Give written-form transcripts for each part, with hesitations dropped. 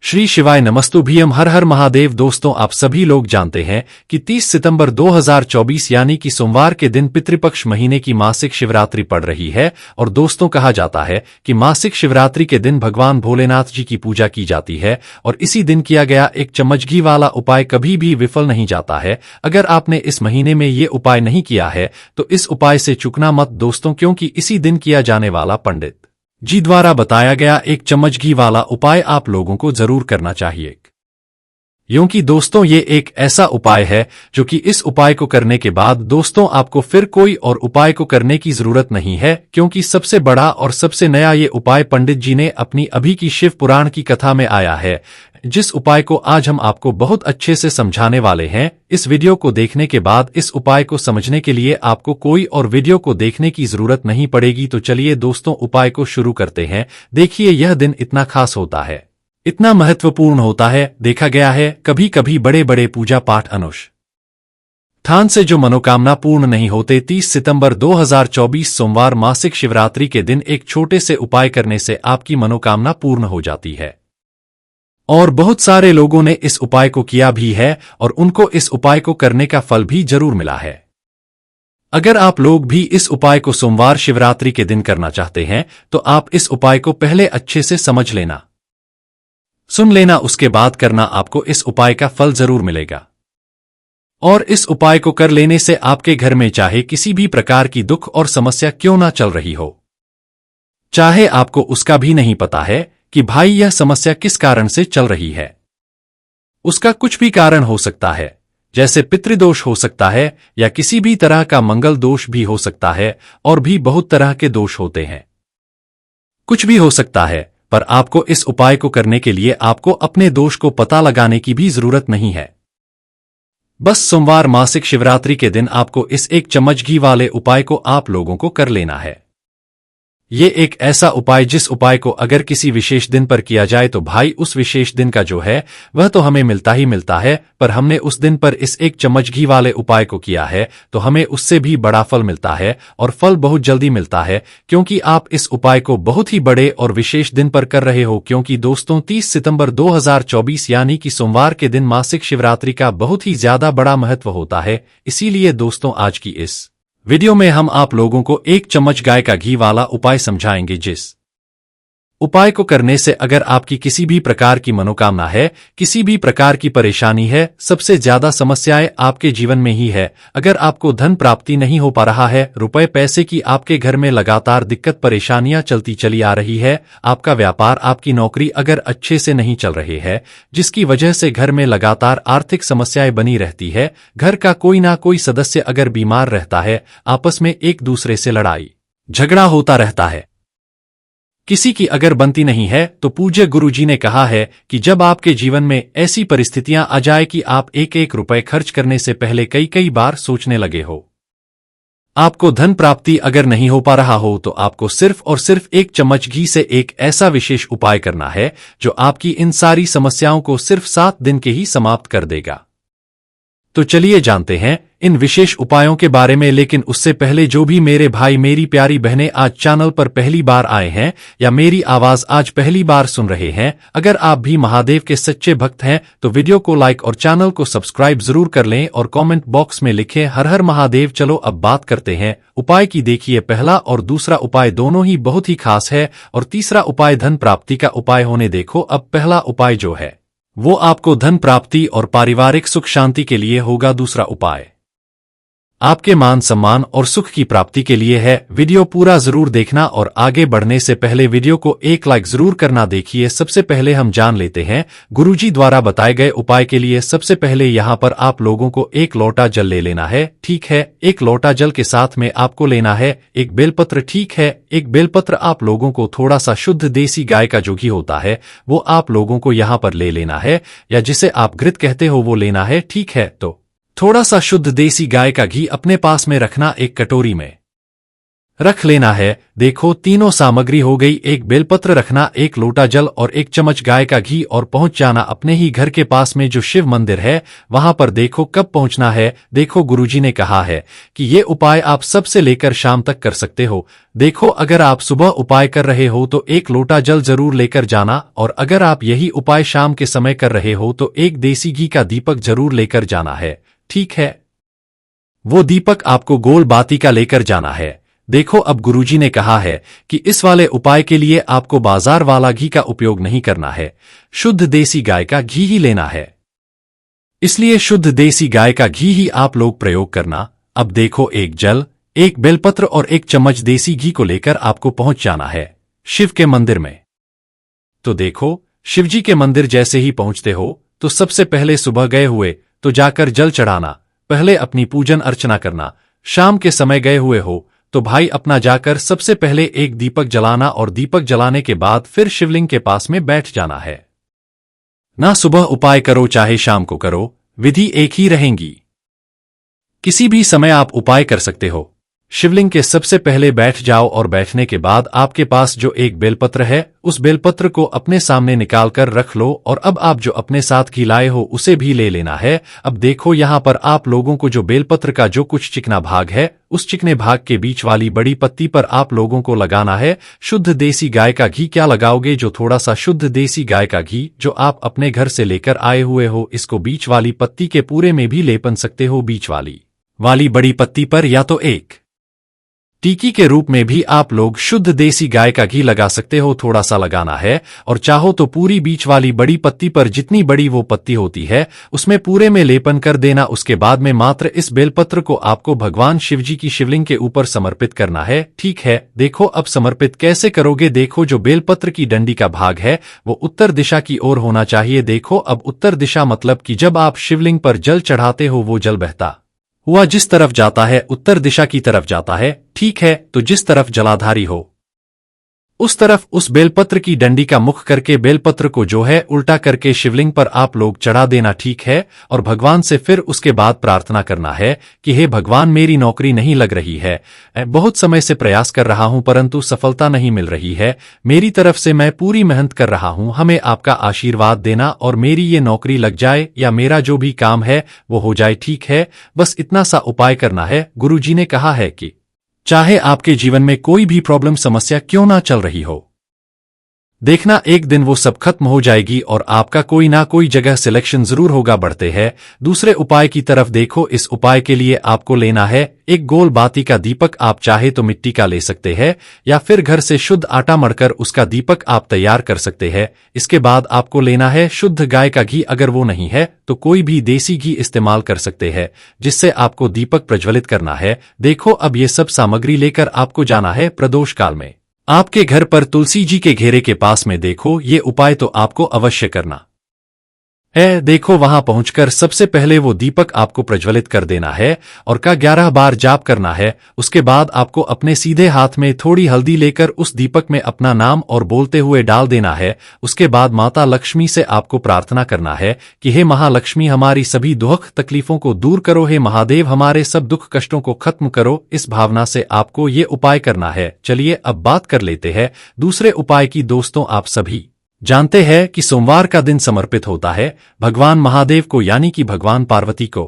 श्री शिवाय नमस्तुभ्यम हर हर महादेव। दोस्तों, आप सभी लोग जानते हैं कि 30 सितंबर 2024 यानी कि सोमवार के दिन पितृपक्ष महीने की मासिक शिवरात्रि पड़ रही है। और दोस्तों, कहा जाता है कि मासिक शिवरात्रि के दिन भगवान भोलेनाथ जी की पूजा की जाती है और इसी दिन किया गया एक चम्मच घी वाला उपाय कभी भी विफल नहीं जाता है। अगर आपने इस महीने में ये उपाय नहीं किया है तो इस उपाय से चूकना मत दोस्तों, क्योंकि इसी दिन किया जाने वाला पंडित जी द्वारा बताया गया एक चम्मच घी वाला उपाय आप लोगों को जरूर करना चाहिए, क्योंकि दोस्तों ये एक ऐसा उपाय है जो कि इस उपाय को करने के बाद दोस्तों आपको फिर कोई और उपाय को करने की जरूरत नहीं है, क्योंकि सबसे बड़ा और सबसे नया ये उपाय पंडित जी ने अपनी अभी की शिव पुराण की कथा में आया है, जिस उपाय को आज हम आपको बहुत अच्छे से समझाने वाले हैं। इस वीडियो को देखने के बाद इस उपाय को समझने के लिए आपको कोई और वीडियो को देखने की जरूरत नहीं पड़ेगी। तो चलिए दोस्तों, उपाय को शुरू करते हैं। देखिए, यह दिन इतना खास होता है, इतना महत्वपूर्ण होता है, देखा गया है कभी कभी बड़े बड़े पूजा पाठ अनुष्ठान से जो मनोकामना पूर्ण नहीं होते। 30 सितंबर 2024 सोमवार मासिक शिवरात्रि के दिन एक छोटे से उपाय करने से आपकी मनोकामना पूर्ण हो जाती है और बहुत सारे लोगों ने इस उपाय को किया भी है और उनको इस उपाय को करने का फल भी जरूर मिला है। अगर आप लोग भी इस उपाय को सोमवार शिवरात्रि के दिन करना चाहते हैं तो आप इस उपाय को पहले अच्छे से समझ लेना, सुन लेना, उसके बाद करना, आपको इस उपाय का फल जरूर मिलेगा। और इस उपाय को कर लेने से आपके घर में चाहे किसी भी प्रकार की दुख और समस्या क्यों ना चल रही हो, चाहे आपको उसका भी नहीं पता है कि भाई यह समस्या किस कारण से चल रही है, उसका कुछ भी कारण हो सकता है, जैसे पितृदोष हो सकता है या किसी भी तरह का मंगल दोष भी हो सकता है, और भी बहुत तरह के दोष होते हैं, कुछ भी हो सकता है। पर आपको इस उपाय को करने के लिए आपको अपने दोष को पता लगाने की भी जरूरत नहीं है। बस सोमवार मासिक शिवरात्रि के दिन आपको इस एक चम्मच घी वाले उपाय को आप लोगों को कर लेना है। ये एक ऐसा उपाय जिस उपाय को अगर किसी विशेष दिन पर किया जाए तो भाई उस विशेष दिन का जो है वह तो हमें मिलता ही मिलता है, पर हमने उस दिन पर इस एक चम्मच घी वाले उपाय को किया है तो हमें उससे भी बड़ा फल मिलता है, और फल बहुत जल्दी मिलता है, क्योंकि आप इस उपाय को बहुत ही बड़े और विशेष दिन पर कर रहे हो। क्योंकि दोस्तों, 30 सितंबर 2024 यानी कि सोमवार के दिन मासिक शिवरात्रि का बहुत ही ज्यादा बड़ा महत्व होता है। इसीलिए दोस्तों, आज की इस वीडियो में हम आप लोगों को एक चम्मच गाय का घी वाला उपाय समझाएंगे, जिस उपाय को करने से अगर आपकी किसी भी प्रकार की मनोकामना है, किसी भी प्रकार की परेशानी है, सबसे ज्यादा समस्याएं आपके जीवन में ही है, अगर आपको धन प्राप्ति नहीं हो पा रहा है, रुपए पैसे की आपके घर में लगातार दिक्कत परेशानियां चलती चली आ रही है, आपका व्यापार आपकी नौकरी अगर अच्छे से नहीं चल रहे हैं, जिसकी वजह से घर में लगातार आर्थिक समस्याएं बनी रहती है, घर का कोई ना कोई सदस्य अगर बीमार रहता है, आपस में एक दूसरे से लड़ाई झगड़ा होता रहता है, किसी की अगर बनती नहीं है, तो पूज्य गुरुजी ने कहा है कि जब आपके जीवन में ऐसी परिस्थितियां आ जाए कि आप एक एक रुपए खर्च करने से पहले कई कई बार सोचने लगे हो, आपको धन प्राप्ति अगर नहीं हो पा रहा हो, तो आपको सिर्फ और सिर्फ एक चम्मच घी से एक ऐसा विशेष उपाय करना है जो आपकी इन सारी समस्याओं को सिर्फ 7 दिन के ही समाप्त कर देगा। तो चलिए जानते हैं इन विशेष उपायों के बारे में, लेकिन उससे पहले जो भी मेरे भाई मेरी प्यारी बहनें आज चैनल पर पहली बार आए हैं या मेरी आवाज आज पहली बार सुन रहे हैं, अगर आप भी महादेव के सच्चे भक्त हैं तो वीडियो को लाइक और चैनल को सब्सक्राइब जरूर कर लें और कमेंट बॉक्स में लिखें हर हर महादेव। चलो अब बात करते हैं उपाय की। देखिए, पहला और दूसरा उपाय दोनों ही बहुत ही खास है और तीसरा उपाय धन प्राप्ति का उपाय होने। देखो, अब पहला उपाय जो है वो आपको धन प्राप्ति और पारिवारिक सुख शांति के लिए होगा। दूसरा उपाय आपके मान सम्मान और सुख की प्राप्ति के लिए है। वीडियो पूरा जरूर देखना और आगे बढ़ने से पहले वीडियो को एक लाइक जरूर करना। देखिए, सबसे पहले हम जान लेते हैं गुरुजी द्वारा बताए गए उपाय के लिए। सबसे पहले यहाँ पर आप लोगों को एक लोटा जल ले लेना है, ठीक है। एक लोटा जल के साथ में आपको लेना है एक बेलपत्र, ठीक है। एक बेलपत्र आप लोगों को थोड़ा सा शुद्ध देसी गाय का जो घी होता है वो आप लोगों को यहाँ पर ले लेना है, या जिसे आप घृत कहते हो वो लेना है, ठीक है। तो थोड़ा सा शुद्ध देसी गाय का घी अपने पास में रखना, एक कटोरी में रख लेना है। देखो तीनों सामग्री हो गई, एक बेलपत्र रखना, एक लोटा जल और एक चम्मच गाय का घी, और पहुंच जाना अपने ही घर के पास में जो शिव मंदिर है वहां पर। देखो कब पहुंचना है, देखो गुरुजी ने कहा है कि ये उपाय आप सबसे लेकर शाम तक कर सकते हो। देखो अगर आप सुबह उपाय कर रहे हो तो एक लोटा जल जरूर लेकर जाना, और अगर आप यही उपाय शाम के समय कर रहे हो तो एक देसी घी का दीपक जरूर लेकर जाना है, ठीक है। वो दीपक आपको गोल बाती का लेकर जाना है। देखो अब गुरुजी ने कहा है कि इस वाले उपाय के लिए आपको बाजार वाला घी का उपयोग नहीं करना है, शुद्ध देसी गाय का घी ही लेना है। इसलिए शुद्ध देसी गाय का घी ही आप लोग प्रयोग करना। अब देखो एक जल, एक बेलपत्र और एक चम्मच देसी घी को लेकर आपको पहुंच जाना है शिव के मंदिर में। तो देखो शिवजी के मंदिर जैसे ही पहुंचते हो तो सबसे पहले सुबह गए हुए तो जाकर जल चढ़ाना, पहले अपनी पूजन अर्चना करना। शाम के समय गए हुए हो तो भाई अपना जाकर सबसे पहले एक दीपक जलाना, और दीपक जलाने के बाद फिर शिवलिंग के पास में बैठ जाना है। ना सुबह उपाय करो चाहे शाम को करो, विधि एक ही रहेंगी। किसी भी समय आप उपाय कर सकते हो। शिवलिंग के सबसे पहले बैठ जाओ, और बैठने के बाद आपके पास जो एक बेलपत्र है उस बेलपत्र को अपने सामने निकाल कर रख लो, और अब आप जो अपने साथ घी लाए हो उसे भी ले लेना है। अब देखो यहाँ पर आप लोगों को जो बेलपत्र का जो कुछ चिकना भाग है उस चिकने भाग के बीच वाली बड़ी पत्ती पर आप लोगों को लगाना है शुद्ध देसी गाय का घी। क्या लगाओगे, जो थोड़ा सा शुद्ध देसी गाय का घी जो आप अपने घर से लेकर आए हुए हो, इसको बीच वाली पत्ती के पूरे में भी लेपन सकते हो, बीच वाली बड़ी पत्ती पर, या तो एक टीकी के रूप में भी आप लोग शुद्ध देसी गाय का घी लगा सकते हो। थोड़ा सा लगाना है, और चाहो तो पूरी बीच वाली बड़ी पत्ती पर, जितनी बड़ी वो पत्ती होती है उसमें पूरे में लेपन कर देना। उसके बाद में मात्र इस बेलपत्र को आपको भगवान शिवजी की शिवलिंग के ऊपर समर्पित करना है, ठीक है। देखो अब समर्पित कैसे करोगे, देखो जो बेलपत्र की डंडी का भाग है वो उत्तर दिशा की ओर होना चाहिए। देखो अब उत्तर दिशा मतलब कि जब आप शिवलिंग पर जल चढ़ाते हो वो जल बहता हुआ जिस तरफ जाता है उत्तर दिशा की तरफ जाता है, ठीक है। तो जिस तरफ जलाधारी हो उस तरफ उस बेलपत्र की डंडी का मुख करके बेलपत्र को जो है उल्टा करके शिवलिंग पर आप लोग चढ़ा देना, ठीक है। और भगवान से फिर उसके बाद प्रार्थना करना है कि हे भगवान मेरी नौकरी नहीं लग रही है, बहुत समय से प्रयास कर रहा हूं परंतु सफलता नहीं मिल रही है, मेरी तरफ से मैं पूरी मेहनत कर रहा हूं, हमें आपका आशीर्वाद देना और मेरी ये नौकरी लग जाए या मेरा जो भी काम है वो हो जाए, ठीक है। बस इतना सा उपाय करना है। गुरुजी ने कहा है कि चाहे आपके जीवन में कोई भी प्रॉब्लम समस्या क्यों ना चल रही हो, देखना एक दिन वो सब खत्म हो जाएगी और आपका कोई ना कोई जगह सिलेक्शन जरूर होगा। बढ़ते हैं दूसरे उपाय की तरफ। देखो इस उपाय के लिए आपको लेना है एक गोल बाती का दीपक, आप चाहे तो मिट्टी का ले सकते हैं या फिर घर से शुद्ध आटा मढ़कर उसका दीपक आप तैयार कर सकते हैं। इसके बाद आपको लेना है शुद्ध गाय का घी, अगर वो नहीं है तो कोई भी देसी घी इस्तेमाल कर सकते हैं जिससे आपको दीपक प्रज्वलित करना है। देखो अब ये सब सामग्री लेकर आपको जाना है प्रदोष काल में आपके घर पर तुलसी जी के घेरे के पास में। देखो ये उपाय तो आपको अवश्य करना है। देखो वहां पहुंचकर सबसे पहले वो दीपक आपको प्रज्वलित कर देना है और का 11 बार जाप करना है। उसके बाद आपको अपने सीधे हाथ में थोड़ी हल्दी लेकर उस दीपक में अपना नाम और बोलते हुए डाल देना है। उसके बाद माता लक्ष्मी से आपको प्रार्थना करना है कि हे महालक्ष्मी हमारी सभी दुख तकलीफों को दूर करो, हे महादेव हमारे सब दुख कष्टों को खत्म करो। इस भावना से आपको ये उपाय करना है। चलिए अब बात कर लेते हैं दूसरे उपाय की। दोस्तों आप सभी जानते हैं कि सोमवार का दिन समर्पित होता है भगवान महादेव को, यानी कि भगवान पार्वती को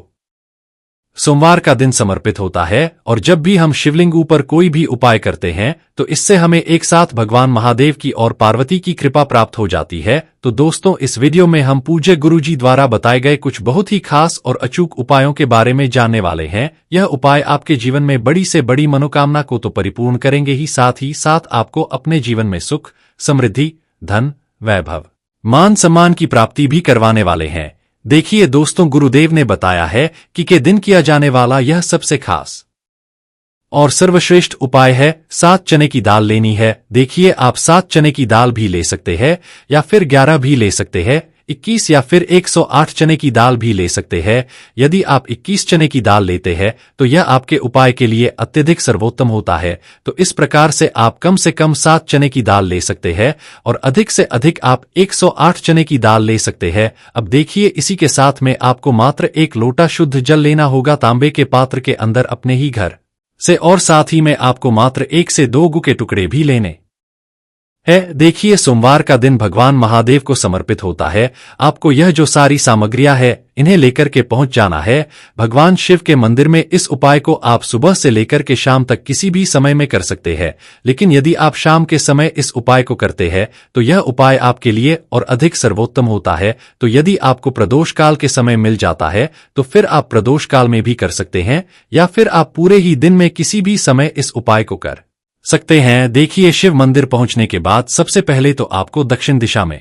सोमवार का दिन समर्पित होता है। और जब भी हम शिवलिंग ऊपर कोई भी उपाय करते हैं तो इससे हमें एक साथ भगवान महादेव की और पार्वती की कृपा प्राप्त हो जाती है। तो दोस्तों इस वीडियो में हम पूज्य गुरुजी द्वारा बताए गए कुछ बहुत ही खास और अचूक उपायों के बारे में जानने वाले हैं। यह उपाय आपके जीवन में बड़ी से बड़ी मनोकामना को तो परिपूर्ण करेंगे ही साथ आपको अपने जीवन में सुख, समृद्धि, धन, वैभव, मान सम्मान की प्राप्ति भी करवाने वाले हैं। देखिए दोस्तों गुरुदेव ने बताया है कि के दिन किया जाने वाला यह सबसे खास और सर्वश्रेष्ठ उपाय है 7 चने की दाल लेनी है। देखिए आप 7 चने की दाल भी ले सकते हैं या फिर 11 भी ले सकते हैं, 21 या फिर 108 चने की दाल भी ले सकते हैं। यदि आप 21 चने की दाल लेते हैं तो यह आपके उपाय के लिए अत्यधिक सर्वोत्तम होता है। तो इस प्रकार से आप कम से कम 7 चने की दाल ले सकते हैं और अधिक से अधिक आप 108 चने की दाल ले सकते हैं। अब देखिए इसी के साथ में आपको मात्र 1 लोटा शुद्ध जल लेना होगा तांबे के पात्र के अंदर अपने ही घर से और साथ ही में आपको मात्र 1 से 2 गू के टुकड़े भी लेने है। देखिए, सोमवार का दिन भगवान महादेव को समर्पित होता है। आपको यह जो सारी सामग्रियां है इन्हें लेकर के पहुंच जाना है भगवान शिव के मंदिर में। इस उपाय को आप सुबह से लेकर के शाम तक किसी भी समय में कर सकते हैं, लेकिन यदि आप शाम के समय इस उपाय को करते हैं तो यह उपाय आपके लिए और अधिक सर्वोत्तम होता है। तो यदि आपको प्रदोष काल के समय मिल जाता है तो फिर आप प्रदोष काल में भी कर सकते हैं, या फिर आप पूरे ही दिन में किसी भी समय इस उपाय को कर सकते हैं। देखिए, शिव मंदिर पहुंचने के बाद सबसे पहले तो आपको दक्षिण दिशा में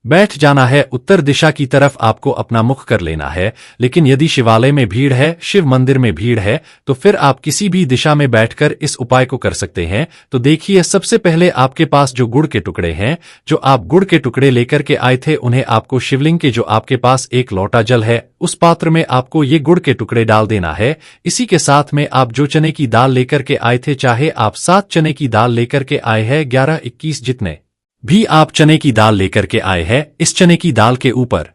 बैठ जाना है। उत्तर दिशा की तरफ आपको अपना मुख कर लेना है, लेकिन यदि शिवालय में भीड़ है, शिव मंदिर में भीड़ है, तो फिर आप किसी भी दिशा में बैठकर इस उपाय को कर सकते हैं। तो देखिए, सबसे पहले आपके पास जो गुड़ के टुकड़े हैं, जो आप गुड़ के टुकड़े लेकर के आए थे, उन्हें आपको शिवलिंग के जो आपके पास एक लोटा जल है उस पात्र में आपको ये गुड़ के टुकड़े डाल देना है। इसी के साथ में आप जो चने की दाल लेकर के आए थे, चाहे आप 7 चने की दाल लेकर के आए हैं, 11, 21 जितने भी आप चने की दाल लेकर के आए हैं, इस चने की दाल के ऊपर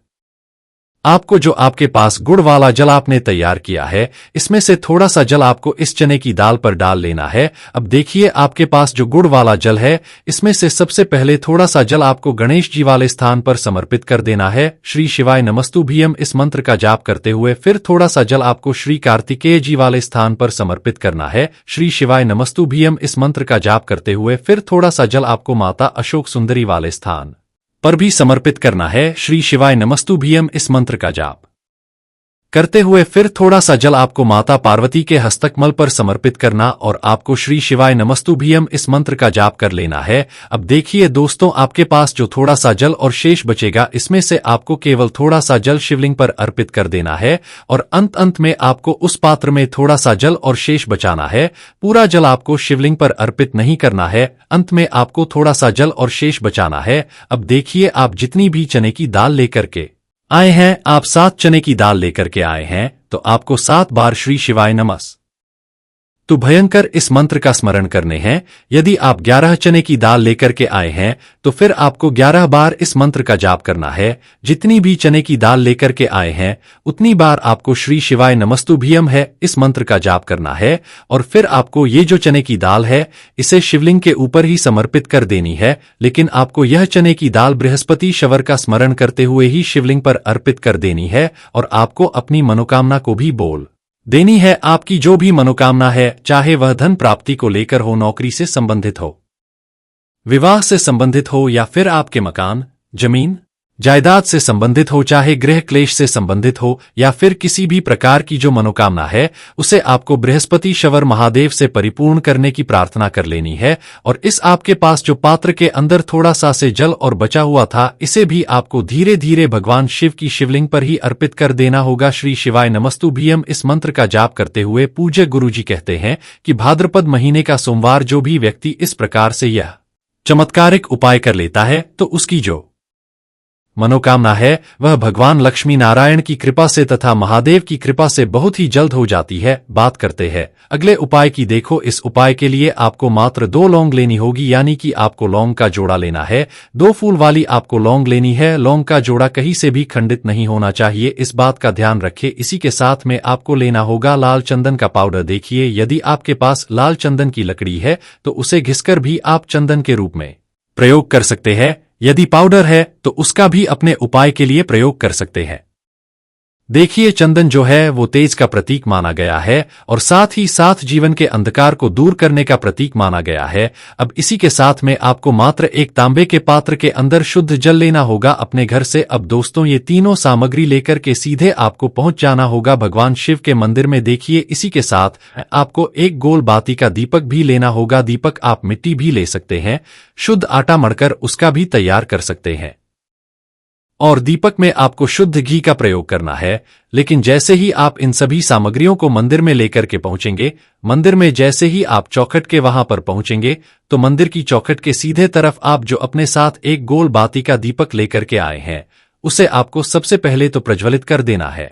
आपको जो आपके पास गुड़ वाला जल आपने तैयार किया है, इसमें से थोड़ा सा जल आपको इस चने की दाल पर डाल लेना है। अब देखिए, आपके पास जो गुड़ वाला जल है, इसमें से सबसे पहले थोड़ा सा जल आपको गणेश जी वाले स्थान पर समर्पित कर देना है। श्री शिवाय नमस्तुभ्यम इस मंत्र का जाप करते हुए फिर थोड़ा सा जल आपको श्री कार्तिकेय जी वाले स्थान पर समर्पित करना है। श्री शिवाय नमस्तुभ्यम इस मंत्र का जाप करते हुए फिर थोड़ा सा जल आपको माता अशोक सुंदरी वाले स्थान पर भी समर्पित करना है। श्री शिवाय नमस्तुभ्यम इस मंत्र का जाप करते हुए फिर थोड़ा सा जल आपको माता पार्वती के हस्तकमल पर समर्पित करना और आपको श्री शिवाय नमस्तुभ्यम इस मंत्र का जाप कर लेना है। अब देखिए दोस्तों, आपके पास जो थोड़ा सा जल और शेष बचेगा, इसमें से आपको केवल थोड़ा सा जल शिवलिंग पर अर्पित कर देना है और अंत में आपको उस पात्र में थोड़ा सा जल और शेष बचाना है। पूरा जल आपको शिवलिंग पर अर्पित नहीं करना है, अंत में आपको थोड़ा सा जल और शेष बचाना है। अब देखिए, आप जितनी भी चने की दाल लेकर के आए हैं, आप 7 चने की दाल लेकर के आए हैं, तो आपको 7 बार श्री शिवाय नमः तो भयंकर इस मंत्र का स्मरण करने हैं। यदि आप 11 चने की दाल लेकर के आए हैं तो फिर आपको 11 बार इस मंत्र का जाप करना है। जितनी भी चने की दाल लेकर के आए हैं उतनी बार आपको श्री शिवाय नमस्तुभ्यम है इस मंत्र का जाप करना है और फिर आपको ये जो चने की दाल है इसे शिवलिंग के ऊपर ही समर्पित कर देनी है। लेकिन आपको यह चने की दाल बृहस्पति शवर का स्मरण करते हुए ही शिवलिंग पर अर्पित कर देनी है और आपको अपनी मनोकामना को भी बोल देनी है। आपकी जो भी मनोकामना है, चाहे वह धन प्राप्ति को लेकर हो, नौकरी से संबंधित हो, विवाह से संबंधित हो, या फिर आपके मकान, जमीन, जायदाद से संबंधित हो, चाहे गृह क्लेश से संबंधित हो, या फिर किसी भी प्रकार की जो मनोकामना है उसे आपको बृहस्पति शवर महादेव से परिपूर्ण करने की प्रार्थना कर लेनी है। और इस आपके पास जो पात्र के अंदर थोड़ा सा से जल और बचा हुआ था, इसे भी आपको धीरे धीरे भगवान शिव की शिवलिंग पर ही अर्पित कर देना होगा। श्री शिवाय नमस्तुभ्यम इस मंत्र का जाप करते हुए पूज्य गुरुजी कहते हैं कि भाद्रपद महीने का सोमवार जो भी व्यक्ति इस प्रकार से यह चमत्कारिक उपाय कर लेता है तो उसकी जो मनोकामना है वह भगवान लक्ष्मी नारायण की कृपा से तथा महादेव की कृपा से बहुत ही जल्द हो जाती है। बात करते हैं अगले उपाय की। देखो, इस उपाय के लिए आपको मात्र 2 लौंग लेनी होगी, यानी कि आपको लौंग का जोड़ा लेना है। 2 फूल वाली आपको लौंग लेनी है। लौंग का जोड़ा कहीं से भी खंडित नहीं होना चाहिए, इस बात का ध्यान रखें। इसी के साथ में आपको लेना होगा लाल चंदन का पाउडर। देखिए, यदि आपके पास लाल चंदन की लकड़ी है तो उसे घिसकर भी आप चंदन के रूप में प्रयोग कर सकते हैं। यदि पाउडर है तो उसका भी अपने उपाय के लिए प्रयोग कर सकते हैं। देखिए, चंदन जो है वो तेज का प्रतीक माना गया है और साथ ही साथ जीवन के अंधकार को दूर करने का प्रतीक माना गया है। अब इसी के साथ में आपको मात्र एक तांबे के पात्र के अंदर शुद्ध जल लेना होगा अपने घर से। अब दोस्तों, ये तीनों सामग्री लेकर के सीधे आपको पहुंच जाना होगा भगवान शिव के मंदिर में। देखिए, इसी के साथ आपको एक गोल बाती का दीपक भी लेना होगा। दीपक आप मिट्टी भी ले सकते हैं, शुद्ध आटा मढ़कर उसका भी तैयार कर सकते हैं और दीपक में आपको शुद्ध घी का प्रयोग करना है। लेकिन जैसे ही आप इन सभी सामग्रियों को मंदिर में लेकर के पहुंचेंगे, मंदिर में जैसे ही आप चौखट के वहां पर पहुंचेंगे तो मंदिर की चौखट के सीधे तरफ आप जो अपने साथ एक गोल बाती का दीपक लेकर के आए हैं उसे आपको सबसे पहले तो प्रज्वलित कर देना है।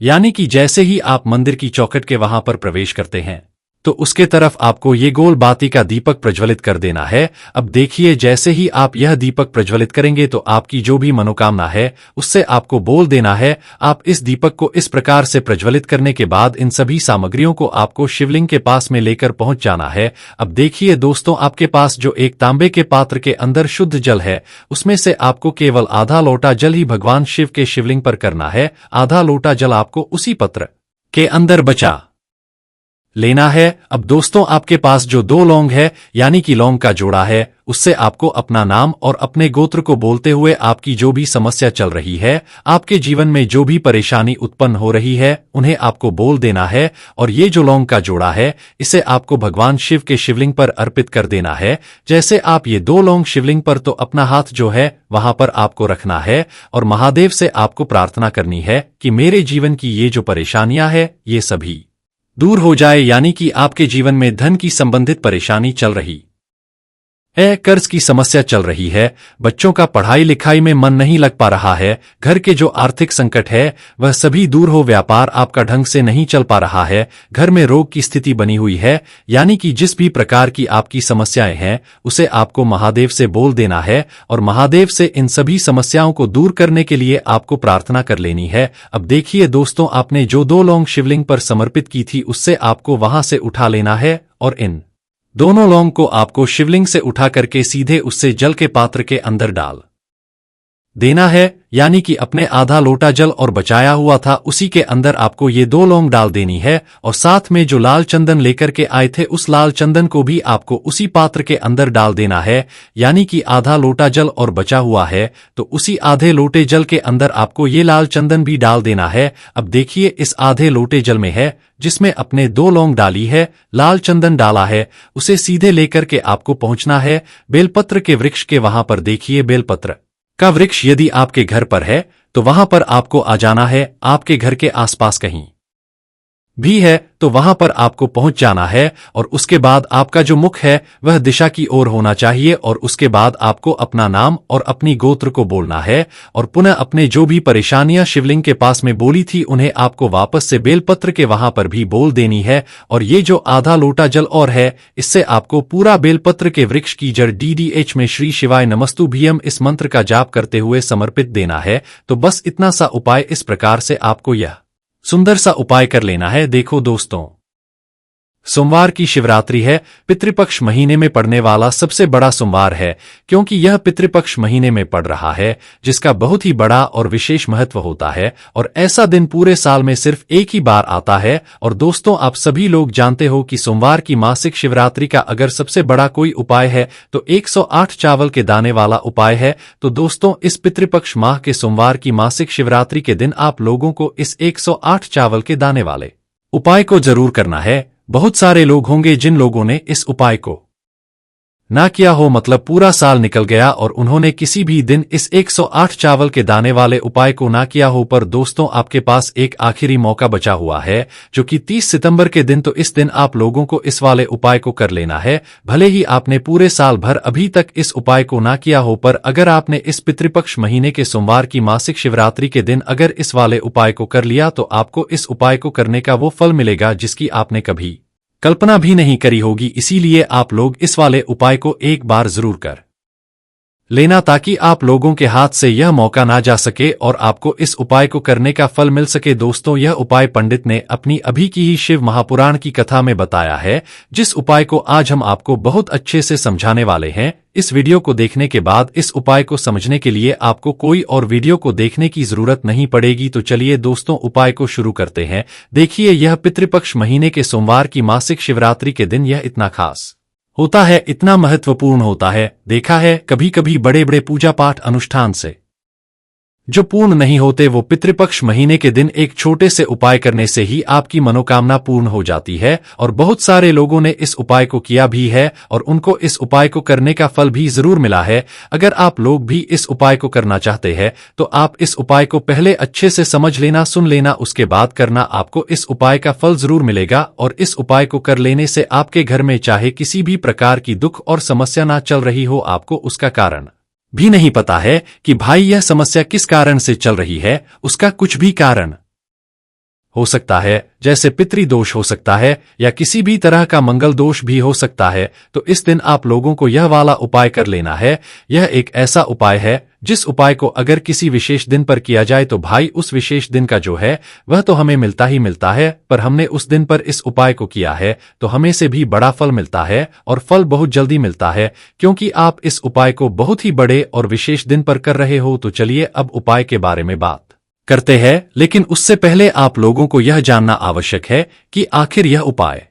यानी कि जैसे ही आप मंदिर की चौखट के वहां पर प्रवेश करते हैं तो उसके तरफ आपको ये गोल बाती का दीपक प्रज्वलित कर देना है। अब देखिए, जैसे ही आप यह दीपक प्रज्वलित करेंगे तो आपकी जो भी मनोकामना है उससे आपको बोल देना है। आप इस दीपक को इस प्रकार से प्रज्वलित करने के बाद इन सभी सामग्रियों को आपको शिवलिंग के पास में लेकर पहुंच जाना है। अब देखिए दोस्तों, आपके पास जो एक तांबे के पात्र के अंदर शुद्ध जल है उसमें से आपको केवल आधा लोटा जल ही भगवान शिव के शिवलिंग पर करना है। आधा लोटा जल आपको उसी पत्र के अंदर बचा लेना है। अब दोस्तों, आपके पास जो 2 लौंग है यानी कि लौंग का जोड़ा है उससे आपको अपना नाम और अपने गोत्र को बोलते हुए आपकी जो भी समस्या चल रही है, आपके जीवन में जो भी परेशानी उत्पन्न हो रही है उन्हें आपको बोल देना है। और ये जो लौंग का जोड़ा है इसे आपको भगवान शिव के शिवलिंग पर अर्पित कर देना है। जैसे आप ये 2 लौंग शिवलिंग पर तो अपना हाथ जो है वहां पर आपको रखना है और महादेव से आपको प्रार्थना करनी है कि मेरे जीवन की ये जो परेशानियां है ये सभी दूर हो जाए, यानी कि आपके जीवन में धन की संबंधित परेशानी चल रही है, कर्ज की समस्या चल रही है, बच्चों का पढ़ाई लिखाई में मन नहीं लग पा रहा है, घर के जो आर्थिक संकट है वह सभी दूर हो, व्यापार आपका ढंग से नहीं चल पा रहा है, घर में रोग की स्थिति बनी हुई है, यानी कि जिस भी प्रकार की आपकी समस्याएं हैं उसे आपको महादेव से बोल देना है और महादेव से इन सभी समस्याओं को दूर करने के लिए आपको प्रार्थना कर लेनी है। अब देखिए दोस्तों, आपने जो 2 लौंग शिवलिंग पर समर्पित की थी उससे आपको वहां से उठा लेना है और इन दोनों लौंग को आपको शिवलिंग से उठा करके सीधे उससे जल के पात्र के अंदर डाल देना है, यानी कि अपने आधा लोटा जल और बचाया हुआ था उसी के अंदर आपको ये 2 लौंग डाल देनी है। और साथ में जो लाल चंदन लेकर के आए थे उस लाल चंदन को भी आपको उसी पात्र के अंदर डाल देना है, यानी कि आधा लोटा जल और बचा हुआ है तो उसी आधे लोटे जल के अंदर आपको ये लाल चंदन भी डाल देना है। अब देखिए, इस आधे लोटे जल में है जिसमें अपने 2 लौंग डाली है, लाल चंदन डाला है, उसे सीधे लेकर के आपको पहुंचना है बेलपत्र के वृक्ष के वहां पर। देखिए, बेलपत्र का वृक्ष यदि आपके घर पर है तो वहां पर आपको आ जाना है। आपके घर के आसपास कहीं भी है तो वहां पर आपको पहुंच जाना है और उसके बाद आपका जो मुख है वह दिशा की ओर होना चाहिए और उसके बाद आपको अपना नाम और अपनी गोत्र को बोलना है और पुनः अपने जो भी परेशानियां शिवलिंग के पास में बोली थी उन्हें आपको वापस से बेलपत्र के वहां पर भी बोल देनी है। और ये जो आधा लोटा जल और है इससे आपको पूरा बेलपत्र के वृक्ष की जड़ DDH में श्री शिवाय नमस्तुभ्यम इस मंत्र का जाप करते हुए समर्पित देना है। तो बस इतना सा उपाय, इस प्रकार से आपको यह सुंदर सा उपाय कर लेना है। देखो दोस्तों, सोमवार की शिवरात्रि है, पितृपक्ष महीने में पड़ने वाला सबसे बड़ा सोमवार है, क्योंकि यह पितृपक्ष महीने में पड़ रहा है जिसका बहुत ही बड़ा और विशेष महत्व होता है और ऐसा दिन पूरे साल में सिर्फ एक ही बार आता है। और दोस्तों, आप सभी लोग जानते हो कि सोमवार की मासिक शिवरात्रि का अगर सबसे बड़ा कोई उपाय है तो 108 चावल के दाने वाला उपाय है। तो दोस्तों, इस पितृपक्ष माह के सोमवार की मासिक शिवरात्रि के दिन आप लोगों को इस 108 चावल के दाने वाले उपाय को जरूर करना है। बहुत सारे लोग होंगे जिन लोगों ने इस उपाय को ना किया हो, मतलब पूरा साल निकल गया और उन्होंने किसी भी दिन इस 108 चावल के दाने वाले उपाय को ना किया हो। पर दोस्तों, आपके पास एक आखिरी मौका बचा हुआ है जो कि 30 सितंबर के दिन। तो इस दिन आप लोगों को इस वाले उपाय को कर लेना है। भले ही आपने पूरे साल भर अभी तक इस उपाय को ना किया हो, पर अगर आपने इस पितृपक्ष महीने के सोमवार की मासिक शिवरात्रि के दिन अगर इस वाले उपाय को कर लिया तो आपको इस उपाय को करने का वो फल मिलेगा जिसकी आपने कभी कल्पना भी नहीं करी होगी। इसीलिए आप लोग इस वाले उपाय को एक बार जरूर कर लेना ताकि आप लोगों के हाथ से यह मौका ना जा सके और आपको इस उपाय को करने का फल मिल सके। दोस्तों, यह उपाय पंडित ने अपनी अभी की ही शिव महापुराण की कथा में बताया है, जिस उपाय को आज हम आपको बहुत अच्छे से समझाने वाले हैं। इस वीडियो को देखने के बाद इस उपाय को समझने के लिए आपको कोई और वीडियो को देखने की जरूरत नहीं पड़ेगी। तो चलिए दोस्तों, उपाय को शुरू करते हैं। देखिए, यह पितृपक्ष महीने के सोमवार की मासिक शिवरात्रि के दिन यह इतना खास होता है, इतना महत्वपूर्ण होता है। देखा है कभी कभी बड़े बड़े पूजा पाठ अनुष्ठान से जो पूर्ण नहीं होते, वो पितृपक्ष महीने के दिन एक छोटे से उपाय करने से ही आपकी मनोकामना पूर्ण हो जाती है। और बहुत सारे लोगों ने इस उपाय को किया भी है और उनको इस उपाय को करने का फल भी जरूर मिला है। अगर आप लोग भी इस उपाय को करना चाहते हैं तो आप इस उपाय को पहले अच्छे से समझ लेना, सुन लेना, उसके बाद करना। आपको इस उपाय का फल जरूर मिलेगा और इस उपाय को कर लेने से आपके घर में चाहे किसी भी प्रकार की दुख और समस्या ना चल रही हो, आपको उसका कारण भी नहीं पता है कि भाई यह समस्या किस कारण से चल रही है, उसका कुछ भी कारण हो सकता है, जैसे पितृदोष हो सकता है या किसी भी तरह का मंगल दोष भी हो सकता है, तो इस दिन आप लोगों को यह वाला उपाय कर लेना है। यह एक ऐसा उपाय है जिस उपाय को अगर किसी विशेष दिन पर किया जाए तो भाई उस विशेष दिन का जो है वह तो हमें मिलता ही मिलता है, पर हमने उस दिन पर इस उपाय को किया है तो हमें से भी बड़ा फल मिलता है, और फल बहुत जल्दी मिलता है, क्योंकि आप इस उपाय को बहुत ही बड़े और विशेष दिन पर कर रहे हो। तो चलिए अब उपाय के बारे में बात करते हैं, लेकिन उससे पहले आप लोगों को यह जानना आवश्यक है कि आखिर यह उपाय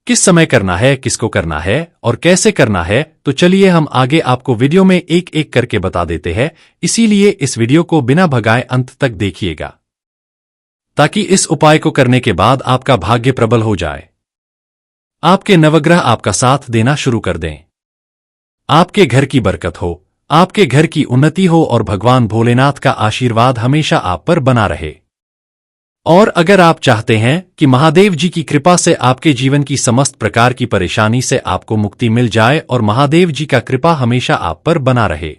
किस समय करना है, किसको करना है और कैसे करना है। तो चलिए हम आगे आपको वीडियो में एक एक करके बता देते हैं, इसीलिए इस वीडियो को बिना भगाए अंत तक देखिएगा, ताकि इस उपाय को करने के बाद आपका भाग्य प्रबल हो जाए, आपके नवग्रह आपका साथ देना शुरू कर दें, आपके घर की बरकत हो, आपके घर की उन्नति हो और भगवान भोलेनाथ का आशीर्वाद हमेशा आप पर बना रहे। और अगर आप चाहते हैं कि महादेव जी की कृपा से आपके जीवन की समस्त प्रकार की परेशानी से आपको मुक्ति मिल जाए और महादेव जी का कृपा हमेशा आप पर बना रहे,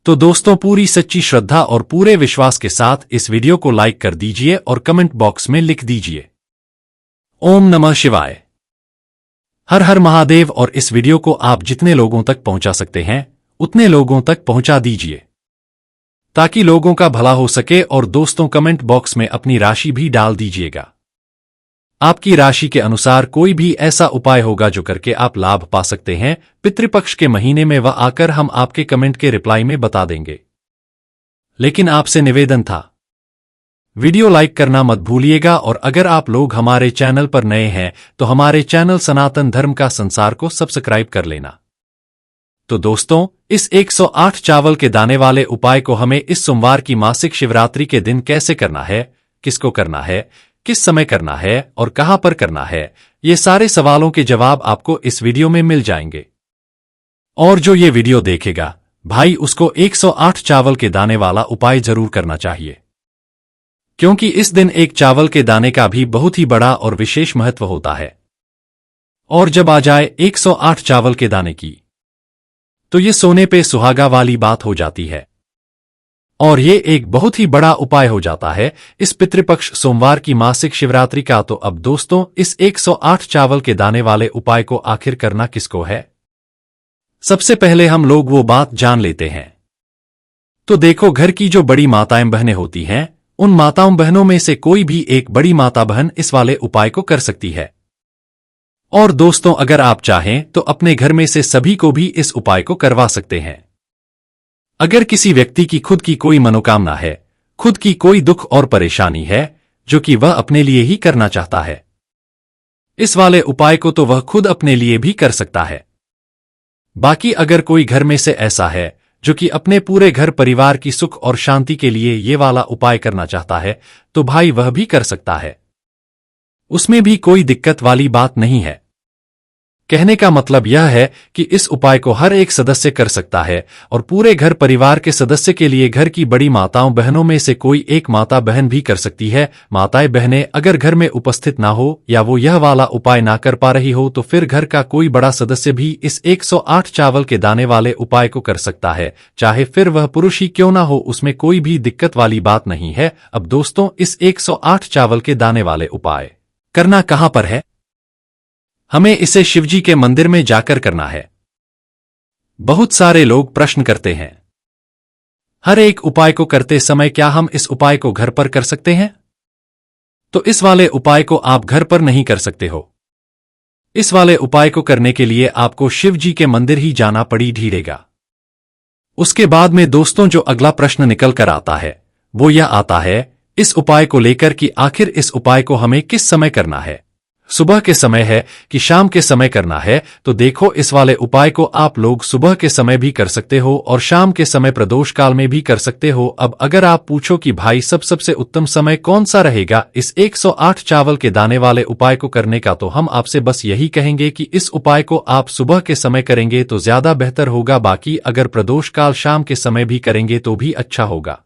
तो दोस्तों पूरी सच्ची श्रद्धा और पूरे विश्वास के साथ इस वीडियो को लाइक कर दीजिए और कमेंट बॉक्स में लिख दीजिए ओम नमः शिवाय, हर हर महादेव। और इस वीडियो को आप जितने लोगों तक पहुंचा सकते हैं उतने लोगों तक पहुंचा दीजिए, ताकि लोगों का भला हो सके। और दोस्तों कमेंट बॉक्स में अपनी राशि भी डाल दीजिएगा, आपकी राशि के अनुसार कोई भी ऐसा उपाय होगा जो करके आप लाभ पा सकते हैं। पितृपक्ष के महीने में वह आकर हम आपके कमेंट के रिप्लाई में बता देंगे, लेकिन आपसे निवेदन था वीडियो लाइक करना मत भूलिएगा। और अगर आप लोग हमारे चैनल पर नए हैं तो हमारे चैनल सनातन धर्म का संसार को सब्सक्राइब कर लेना। तो दोस्तों इस 108 चावल के दाने वाले उपाय को हमें इस सोमवार की मासिक शिवरात्रि के दिन कैसे करना है, किसको करना है, किस समय करना है और कहां पर करना है, ये सारे सवालों के जवाब आपको इस वीडियो में मिल जाएंगे। और जो ये वीडियो देखेगा भाई उसको 108 चावल के दाने वाला उपाय जरूर करना चाहिए, क्योंकि इस दिन एक चावल के दाने का भी बहुत ही बड़ा और विशेष महत्व होता है। और जब आ जाए 108 चावल के दाने की, तो ये सोने पे सुहागा वाली बात हो जाती है, और ये एक बहुत ही बड़ा उपाय हो जाता है इस पितृपक्ष सोमवार की मासिक शिवरात्रि का। तो अब दोस्तों इस 108 चावल के दाने वाले उपाय को आखिर करना किसको है, सबसे पहले हम लोग वो बात जान लेते हैं। तो देखो, घर की जो बड़ी माताएं बहनें होती हैं, उन माताओं बहनों में से कोई भी एक बड़ी माता बहन इस वाले उपाय को कर सकती है। और दोस्तों अगर आप चाहें तो अपने घर में से सभी को भी इस उपाय को करवा सकते हैं। अगर किसी व्यक्ति की खुद की कोई मनोकामना है, खुद की कोई दुख और परेशानी है जो कि वह अपने लिए ही करना चाहता है, इस वाले उपाय को तो वह खुद अपने लिए भी कर सकता है। बाकी अगर कोई घर में से ऐसा है जो कि अपने पूरे घर परिवार की सुख और शांति के लिए ये वाला उपाय करना चाहता है, तो भाई वह भी कर सकता है, उसमें भी कोई दिक्कत वाली बात नहीं है। कहने का मतलब यह है कि इस उपाय को हर एक सदस्य कर सकता है, और पूरे घर परिवार के सदस्य के लिए घर की बड़ी माताओं बहनों में से कोई एक माता बहन भी कर सकती है। माताएं बहनें अगर घर में उपस्थित ना हो या वो यह वाला उपाय ना कर पा रही हो, तो फिर घर का कोई बड़ा सदस्य भी इस 108 चावल के दाने वाले उपाय को कर सकता है, चाहे फिर वह पुरुष ही क्यों ना हो, उसमें कोई भी दिक्कत वाली बात नहीं है। अब दोस्तों इस 108 चावल के दाने वाले उपाय करना कहां पर है, हमें इसे शिवजी के मंदिर में जाकर करना है। बहुत सारे लोग प्रश्न करते हैं, हर एक उपाय को करते समय क्या हम इस उपाय को घर पर कर सकते हैं? तो इस वाले उपाय को आप घर पर नहीं कर सकते हो। इस वाले उपाय को करने के लिए आपको शिव जी के मंदिर ही जाना पड़ेगा। उसके बाद में दोस्तों जो अगला प्रश्न निकल कर आता है वो यह आता है इस उपाय को लेकर कि आखिर इस उपाय को हमें किस समय करना है, सुबह के समय है कि शाम के समय करना है? तो देखो इस वाले उपाय को आप लोग सुबह के समय भी कर सकते हो और शाम के समय प्रदोष काल में भी कर सकते हो। अब अगर आप पूछो कि भाई सबसे उत्तम समय कौन सा रहेगा इस 108 चावल के दाने वाले उपाय को करने का, तो हम आपसे बस यही कहेंगे कि इस उपाय को आप सुबह के समय करेंगे तो ज्यादा बेहतर होगा। बाकी अगर प्रदोष काल शाम के समय भी करेंगे तो भी अच्छा होगा।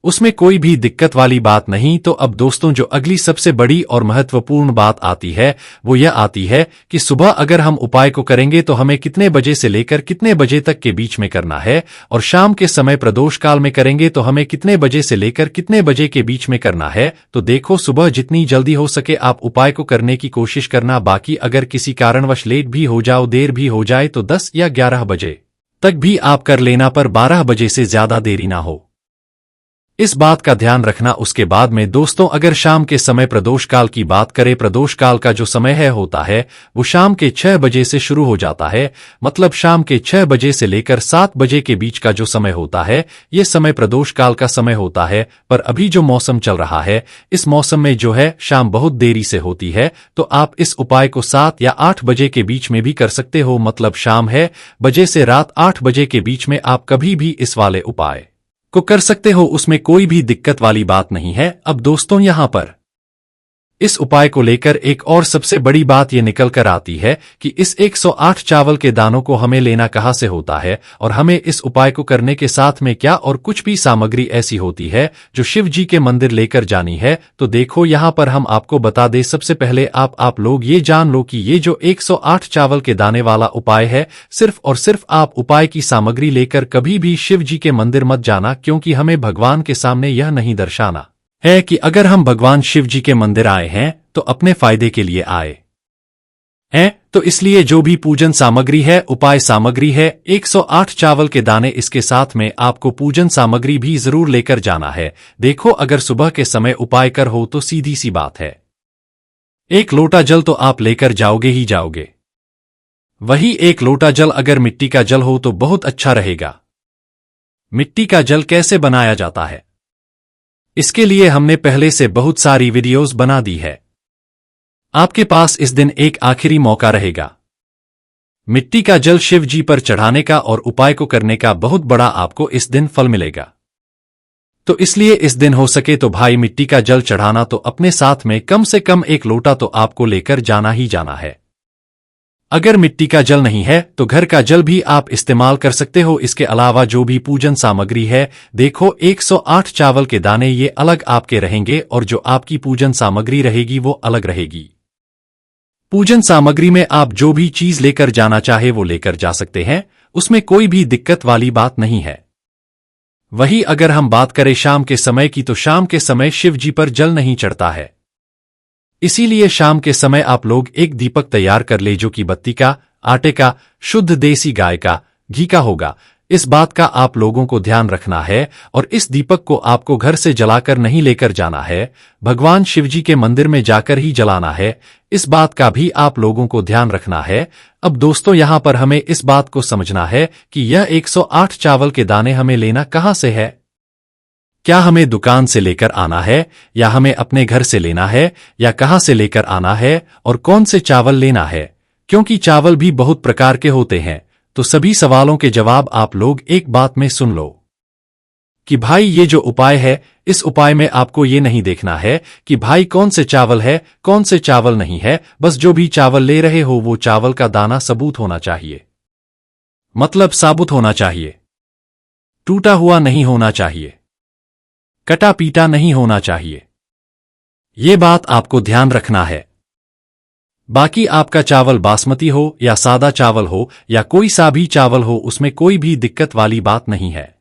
उसमें कोई भी दिक्कत वाली बात नहीं। तो अब दोस्तों जो अगली सबसे बड़ी और महत्वपूर्ण बात आती है वो यह आती है कि सुबह अगर हम उपाय को करेंगे तो हमें कितने बजे से लेकर कितने बजे तक के बीच में करना है, और शाम के समय प्रदोष काल में करेंगे तो हमें कितने बजे से लेकर कितने बजे के बीच में करना है। तो देखो, सुबह जितनी जल्दी हो सके आप उपाय को करने की कोशिश करना। बाकी अगर किसी कारणवश लेट भी हो जाओ, देर भी हो जाए तो 10 या 11 बजे तक भी आप कर लेना, पर 12 बजे से ज्यादा देरी ना हो, इस बात का ध्यान रखना। उसके बाद में दोस्तों अगर शाम के समय प्रदोष काल की बात करें, प्रदोष काल का जो समय होता है वो शाम के 6 बजे से शुरू हो जाता है। मतलब शाम के 6 बजे से लेकर 7 बजे के बीच का जो समय होता है ये समय प्रदोष काल का समय होता है। पर अभी जो मौसम चल रहा है इस मौसम में जो है शाम बहुत देरी से होती है, तो आप इस उपाय को 7 या 8 बजे के बीच में भी कर सकते हो। मतलब शाम बजे से रात 8 बजे के बीच में आप कभी भी इस वाले उपाय को कर सकते हो, उसमें कोई भी दिक्कत वाली बात नहीं है। अब दोस्तों यहां पर इस उपाय को लेकर एक और सबसे बड़ी बात यह निकल कर आती है कि इस 108 चावल के दानों को हमें लेना कहां से होता है, और हमें इस उपाय को करने के साथ में क्या और कुछ भी सामग्री ऐसी होती है जो शिव जी के मंदिर लेकर जानी है। तो देखो यहां पर हम आपको बता दें, सबसे पहले आप लोग ये जान लो कि ये जो 108 चावल के दाने वाला उपाय है, सिर्फ और सिर्फ आप उपाय की सामग्री लेकर कभी भी शिव जी के मंदिर मत जाना, क्योंकि हमें भगवान के सामने यह नहीं दर्शाना है कि अगर हम भगवान शिव जी के मंदिर आए हैं तो अपने फायदे के लिए आए हैं। तो इसलिए जो भी पूजन सामग्री है, उपाय सामग्री है, 108 चावल के दाने, इसके साथ में आपको पूजन सामग्री भी जरूर लेकर जाना है। देखो अगर सुबह के समय उपाय कर हो तो सीधी सी बात है, 1 लोटा जल तो आप लेकर जाओगे ही जाओगे। वही 1 लोटा जल अगर मिट्टी का जल हो तो बहुत अच्छा रहेगा। मिट्टी का जल कैसे बनाया जाता है इसके लिए हमने पहले से बहुत सारी वीडियोस बना दी है। आपके पास इस दिन एक आखिरी मौका रहेगा मिट्टी का जल शिव जी पर चढ़ाने का और उपाय को करने का। बहुत बड़ा आपको इस दिन फल मिलेगा। तो इसलिए इस दिन हो सके तो भाई मिट्टी का जल चढ़ाना तो अपने साथ में कम से कम 1 लोटा तो आपको लेकर जाना ही जाना है। अगर मिट्टी का जल नहीं है तो घर का जल भी आप इस्तेमाल कर सकते हो। इसके अलावा जो भी पूजन सामग्री है, देखो 108 चावल के दाने ये अलग आपके रहेंगे और जो आपकी पूजन सामग्री रहेगी वो अलग रहेगी। पूजन सामग्री में आप जो भी चीज लेकर जाना चाहे वो लेकर जा सकते हैं, उसमें कोई भी दिक्कत वाली बात नहीं है। वही अगर हम बात करें शाम के समय की, तो शाम के समय शिव जी पर जल नहीं चढ़ता है, इसीलिए शाम के समय आप लोग एक दीपक तैयार कर ले जो कि बत्ती का, आटे का, शुद्ध देसी गाय का घी का होगा। इस बात का आप लोगों को ध्यान रखना है और इस दीपक को आपको घर से जलाकर नहीं लेकर जाना है, भगवान शिवजी के मंदिर में जाकर ही जलाना है। इस बात का भी आप लोगों को ध्यान रखना है। अब दोस्तों यहां पर हमें इस बात को समझना है कि यह 108 चावल के दाने हमें लेना कहां से है। क्या हमें दुकान से लेकर आना है या हमें अपने घर से लेना है या कहां से लेकर आना है और कौन से चावल लेना है, क्योंकि चावल भी बहुत प्रकार के होते हैं। तो सभी सवालों के जवाब आप लोग एक बात में सुन लो कि भाई ये जो उपाय है, इस उपाय में आपको ये नहीं देखना है कि भाई कौन से चावल है कौन से चावल नहीं है। बस जो भी चावल ले रहे हो वो चावल का दाना सबूत होना चाहिए, मतलब साबुत होना चाहिए, टूटा हुआ नहीं होना चाहिए, कटा पीटा नहीं होना चाहिए। ये बात आपको ध्यान रखना है। बाकी आपका चावल बासमती हो या सादा चावल हो या कोई सा भी चावल हो, उसमें कोई भी दिक्कत वाली बात नहीं है।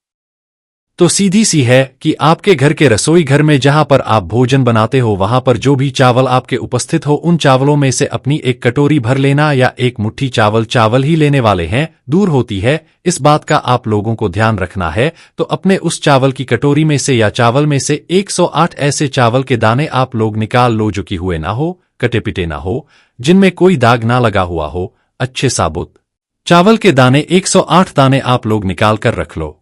तो सीधी सी है कि आपके घर के रसोई घर में जहां पर आप भोजन बनाते हो वहां पर जो भी चावल आपके उपस्थित हो उन चावलों में से अपनी एक कटोरी भर लेना, या एक मुट्ठी चावल ही लेने वाले हैं, दूर होती है, इस बात का आप लोगों को ध्यान रखना है। तो अपने उस चावल की कटोरी में से या चावल में से 108 ऐसे चावल के दाने आप लोग निकाल लो जो कि हुए ना हो, कटे पिटे ना हो, जिनमें कोई दाग ना लगा हुआ हो, अच्छे साबुत चावल के दाने 108 दाने आप लोग निकाल कर रख लो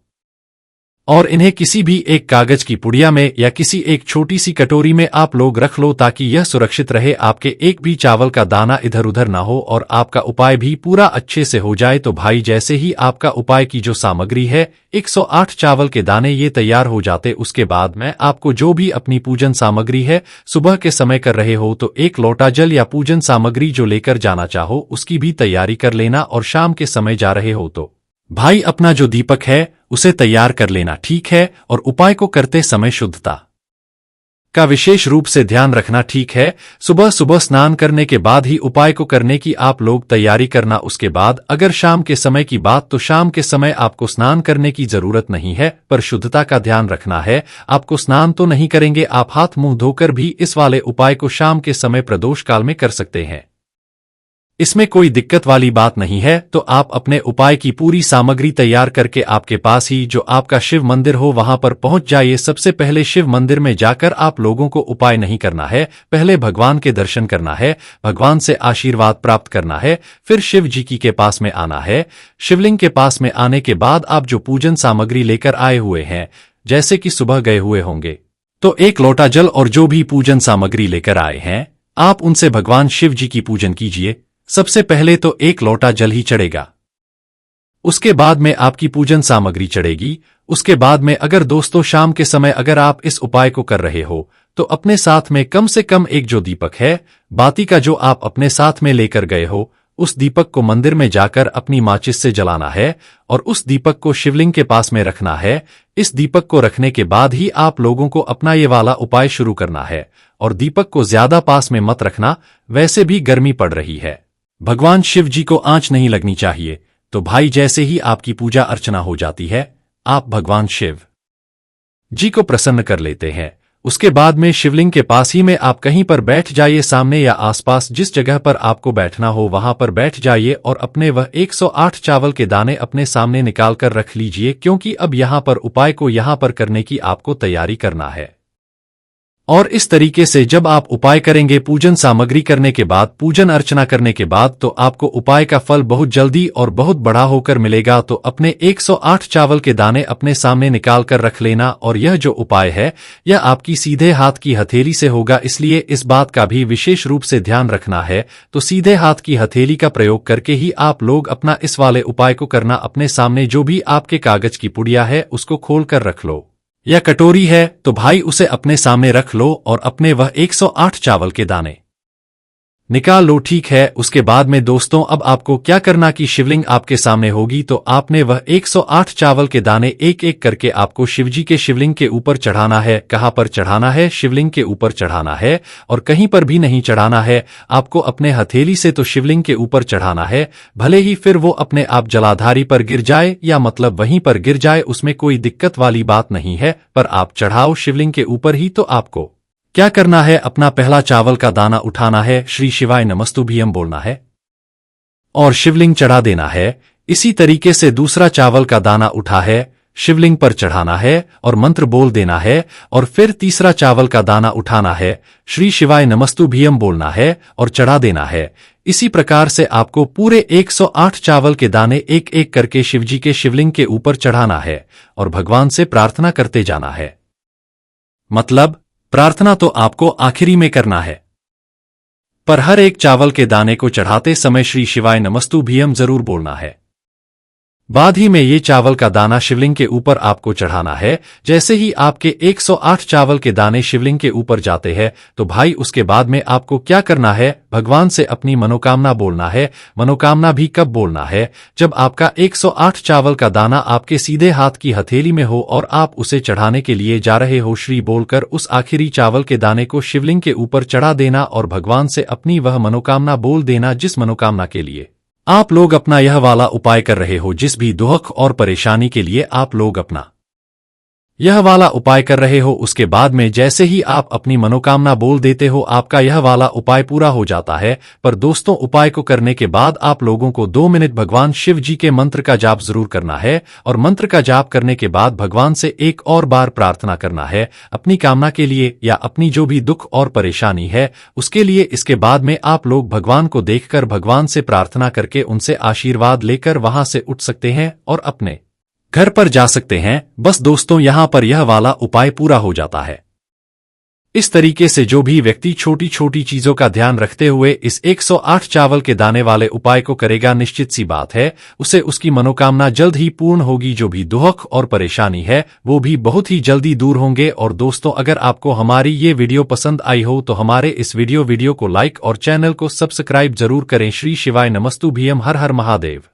और इन्हें किसी भी एक कागज की पुड़िया में या किसी एक छोटी सी कटोरी में आप लोग रख लो, ताकि यह सुरक्षित रहे, आपके एक भी चावल का दाना इधर उधर ना हो और आपका उपाय भी पूरा अच्छे से हो जाए। तो भाई जैसे ही आपका उपाय की जो सामग्री है 108 चावल के दाने ये तैयार हो जाते, उसके बाद में आपको जो भी अपनी पूजन सामग्री है सुबह के समय कर रहे हो तो 1 लोटा जल या पूजन सामग्री जो लेकर जाना चाहो उसकी भी तैयारी कर लेना, और शाम के समय जा रहे हो तो भाई अपना जो दीपक है उसे तैयार कर लेना, ठीक है, और उपाय को करते समय शुद्धता का विशेष रूप से ध्यान रखना, ठीक है। सुबह सुबह स्नान करने के बाद ही उपाय को करने की आप लोग तैयारी करना। उसके बाद अगर शाम के समय की बात, तो शाम के समय आपको स्नान करने की जरूरत नहीं है, पर शुद्धता का ध्यान रखना है। आपको स्नान तो नहीं करेंगे, आप हाथ मुंह धोकर भी इस वाले उपाय को शाम के समय प्रदोष काल में कर सकते हैं। इसमें कोई दिक्कत वाली बात नहीं है। तो आप अपने उपाय की पूरी सामग्री तैयार करके आपके पास ही जो आपका शिव मंदिर हो वहां पर पहुंच जाइए। सबसे पहले शिव मंदिर में जाकर आप लोगों को उपाय नहीं करना है, पहले भगवान के दर्शन करना है, भगवान से आशीर्वाद प्राप्त करना है, फिर शिव जी के पास में आना है। शिवलिंग के पास में आने के बाद आप जो पूजन सामग्री लेकर आए हुए हैं, जैसे कि सुबह गए हुए होंगे, तो 1 लोटा जल और जो भी पूजन सामग्री लेकर आए हैं, आप उनसे भगवान शिव जी की पूजन कीजिए। सबसे पहले तो 1 लोटा जल ही चढ़ेगा, उसके बाद में आपकी पूजन सामग्री चढ़ेगी। उसके बाद में अगर दोस्तों शाम के समय अगर आप इस उपाय को कर रहे हो, तो अपने साथ में कम से कम एक जो दीपक है, बाती का जो आप अपने साथ में लेकर गए हो, उस दीपक को मंदिर में जाकर अपनी माचिस से जलाना है और उस दीपक को शिवलिंग के पास में रखना है। इस दीपक को रखने के बाद ही आप लोगों को अपना ये वाला उपाय शुरू करना है। और दीपक को ज्यादा पास में मत रखना, वैसे भी गर्मी पड़ रही है, भगवान शिव जी को आंच नहीं लगनी चाहिए। तो भाई जैसे ही आपकी पूजा अर्चना हो जाती है, आप भगवान शिव जी को प्रसन्न कर लेते हैं। उसके बाद में शिवलिंग के पास ही में आप कहीं पर बैठ जाइए, सामने या आसपास जिस जगह पर आपको बैठना हो वहां पर बैठ जाइए और अपने वह 108 चावल के दाने अपने सामने निकाल कर रख लीजिए, क्योंकि अब यहां पर उपाय को यहां पर करने की आपको तैयारी करना है। और इस तरीके से जब आप उपाय करेंगे, पूजन सामग्री करने के बाद, पूजन अर्चना करने के बाद, तो आपको उपाय का फल बहुत जल्दी और बहुत बड़ा होकर मिलेगा। तो अपने 108 चावल के दाने अपने सामने निकाल कर रख लेना। और यह जो उपाय है यह आपकी सीधे हाथ की हथेली से होगा, इसलिए इस बात का भी विशेष रूप से ध्यान रखना है। तो सीधे हाथ की हथेली का प्रयोग करके ही आप लोग अपना इस वाले उपाय को करना। अपने सामने जो भी आपके कागज की पुड़िया है उसको खोल कर रख लो, या कटोरी है तो भाई उसे अपने सामने रख लो और अपने वह 108 चावल के दाने निकाल लो, ठीक है। उसके बाद में दोस्तों अब आपको क्या करना कि शिवलिंग आपके सामने होगी, तो आपने वह 108 चावल के दाने एक एक करके आपको शिवजी के शिवलिंग के ऊपर चढ़ाना है। कहां पर चढ़ाना है? शिवलिंग के ऊपर चढ़ाना है, और कहीं पर भी नहीं चढ़ाना है। आपको अपने हथेली से तो शिवलिंग के ऊपर चढ़ाना है, भले ही फिर वो अपने आप जलाधारी पर गिर जाए या मतलब वहीं पर गिर जाए, उसमें कोई दिक्कत वाली बात नहीं है, पर आप चढ़ाओ शिवलिंग के ऊपर ही। तो आपको क्या करना है? अपना पहला चावल का दाना उठाना है, श्री शिवाय नमस्तुभ्यम बोलना है और शिवलिंग चढ़ा देना है। इसी तरीके से दूसरा चावल का दाना उठा है, शिवलिंग पर चढ़ाना है और मंत्र बोल देना है। और फिर तीसरा चावल का दाना उठाना है, श्री शिवाय नमस्तुभ्यम बोलना है और चढ़ा देना है। इसी प्रकार से आपको पूरे 108 चावल के दाने एक एक करके शिवजी के शिवलिंग के ऊपर चढ़ाना है और भगवान से प्रार्थना करते जाना है। मतलब प्रार्थना तो आपको आखिरी में करना है, पर हर एक चावल के दाने को चढ़ाते समय श्री शिवाय नमस्तुभ्यम जरूर बोलना है। बाद ही में ये चावल का दाना शिवलिंग के ऊपर आपको चढ़ाना है। जैसे ही आपके 108 चावल के दाने शिवलिंग के ऊपर जाते हैं, तो भाई उसके बाद में आपको क्या करना है? भगवान से अपनी मनोकामना बोलना है। मनोकामना भी कब बोलना है? जब आपका 108 चावल का दाना आपके सीधे हाथ की हथेली में हो और आप उसे चढ़ाने के लिए जा रहे हो। श्री बोलकर उस आखिरी चावल के दाने को शिवलिंग के ऊपर चढ़ा देना और भगवान से अपनी वह मनोकामना बोल देना, जिस मनोकामना के लिए आप लोग अपना यह वाला उपाय कर रहे हो, जिस भी दुख और परेशानी के लिए आप लोग अपना यह वाला उपाय कर रहे हो। उसके बाद में जैसे ही आप अपनी मनोकामना बोल देते हो, आपका यह वाला उपाय पूरा हो जाता है। पर दोस्तों उपाय को करने के बाद आप लोगों को 2 मिनट भगवान शिव जी के मंत्र का जाप जरूर करना है। और मंत्र का जाप करने के बाद भगवान से एक और बार प्रार्थना करना है अपनी कामना के लिए या अपनी जो भी दुख और परेशानी है उसके लिए। इसके बाद में आप लोग भगवान को देखकर भगवान से प्रार्थना करके उनसे आशीर्वाद लेकर वहां से उठ सकते हैं और अपने घर पर जा सकते हैं। बस दोस्तों यहां पर यह वाला उपाय पूरा हो जाता है। इस तरीके से जो भी व्यक्ति छोटी छोटी चीजों का ध्यान रखते हुए इस 108 चावल के दाने वाले उपाय को करेगा, निश्चित सी बात है उसे उसकी मनोकामना जल्द ही पूर्ण होगी। जो भी दुख और परेशानी है वो भी बहुत ही जल्दी दूर होंगे। और दोस्तों अगर आपको हमारी ये वीडियो पसंद आई हो तो हमारे इस वीडियो को लाइक और चैनल को सब्सक्राइब जरूर करें। श्री शिवाय नमस्तुभ्यम। हर हर महादेव।